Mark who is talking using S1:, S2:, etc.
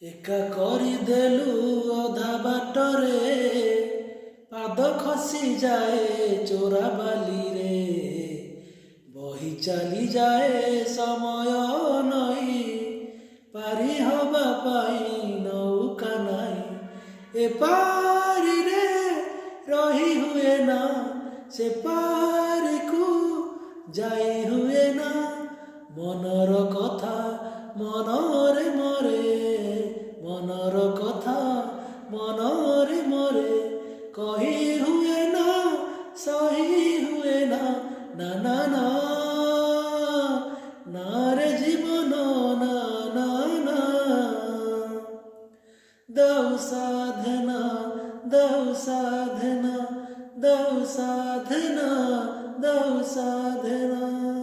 S1: ଏକା କରିଦେଲୁ ଅଧା ବାଟରେ, ପାଦ ଖସି ଯାଏ ଚୋରା ବାଲିରେ, ବହି ଚାଲି ଯାଏ ସମୟ ନଈ, ପାରି ହବା ପାଇଁ ନୌକା ନାହିଁ। ଏ ପାରିରେ ରହି ହୁଏ ନା, ସେ ପାରିକୁ ଯାଇ ହୁଏ ନା, ମନର କଥା ମନରେ ମରେ, ମନର କଥା ମନରେ ମରେ, କହି ହୁଏ ନା ସହି ହୁଏ ନା, ନା ନା ନା ନାରେ ଜୀବନ ନା ନା ନା। ଦଉ ସାଧନା ଦଉ ସାଧନା ଦଉ ସାଧନା ଦଉ ସାଧନା।